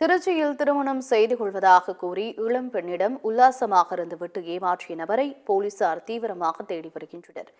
திருச்சியில் திருமணம் செய்து கொள்வதாக கூறி இளம் பெண்ணிடம் உல்லாசமாக இருந்துவிட்டு ஏமாற்றிய நபரை போலீசார் தீவிரமாக தேடி வருகின்றனர்.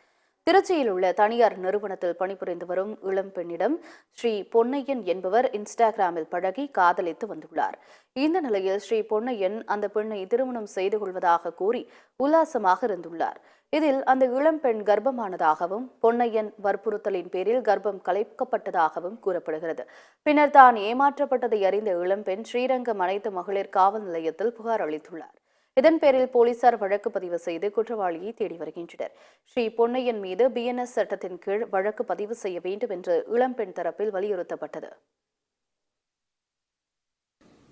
திருச்சியில் உள்ள தனியார் நிறுவனத்தில் பணிபுரிந்து வரும் இளம் பெண்ணிடம் ஸ்ரீ பொன்னையன் என்பவர் இன்ஸ்டாகிராமில் பழகி காதலித்து வந்துள்ளார். இந்த நிலையில் ஸ்ரீ பொன்னையன் அந்த பெண்ணை திருமணம் செய்து கொள்வதாக கூறி உல்லாசமாக இருந்துள்ளார். இதில் அந்த இளம்பெண் கர்ப்பமானதாகவும் பொன்னையன் வற்புறுத்தலின் பேரில் கர்ப்பம் கலைக்கப்பட்டதாகவும் கூறப்படுகிறது. பின்னர் தான் ஏமாற்றப்பட்டதை அறிந்த இளம்பெண் ஸ்ரீரங்கம் அனைத்து மகளிர் காவல் நிலையத்தில் புகார் அளித்துள்ளார். இதன் பேரில் போலீசார் வழக்கு பதிவு செய்து குற்றவாளியை தேடி வருகின்றனர். ஸ்ரீ பொன்னையன் மீது BNS சட்டத்தின் கீழ் வழக்கு பதிவு செய்ய வேண்டும் என்று இளம்பெண் தரப்பில் வலியுறுத்தப்பட்டது.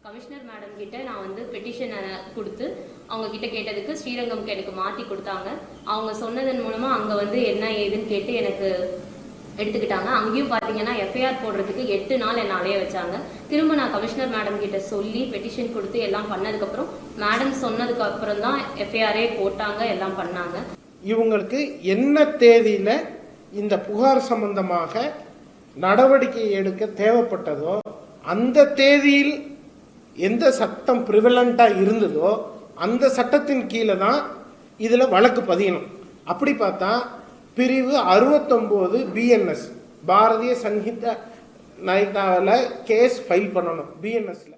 கமிஷனர் மேடம் கிட்ட நான் வந்து பெட்டிஷனை கொடுத்து அவங்க கிட்ட கேட்டதுக்கு ஸ்ரீரங்கம்க்கு எனக்கு மாற்றி கொடுத்தாங்க. அவங்க சொன்னதன் மூலமா அங்கே வந்து என்ன ஏதுன்னு கேட்டு எனக்கு எடுத்துக்கிட்டாங்க. அங்கேயும் பார்த்தீங்கன்னா FIR போடுறதுக்கு 8 நாள் என்ன அலைய வச்சாங்க. திரும்ப நான் கமிஷனர் மேடம் கிட்ட சொல்லி பெட்டிஷன் கொடுத்து எல்லாம் பண்ணதுக்கப்புறம் மேடம் சொன்னதுக்கு அப்புறம் தான் FIR போட்டாங்க, எல்லாம் பண்ணாங்க. இவங்களுக்கு என்ன தேதியில இந்த புகார் சம்பந்தமாக நடவடிக்கை எடுக்க தேவைப்பட்டதோ அந்த தேதியில் எந்த சட்டம் ப்ரிவலண்டா இருந்ததோ அந்த சட்டத்தின் கீழே தான் இதில் வழக்கு பதியணும். அப்படி பார்த்தா பிரிவு 69 BNS பாரதிய சங்கீத நாயக்காவில் கேஸ் ஃபைல் பண்ணணும் BNSல.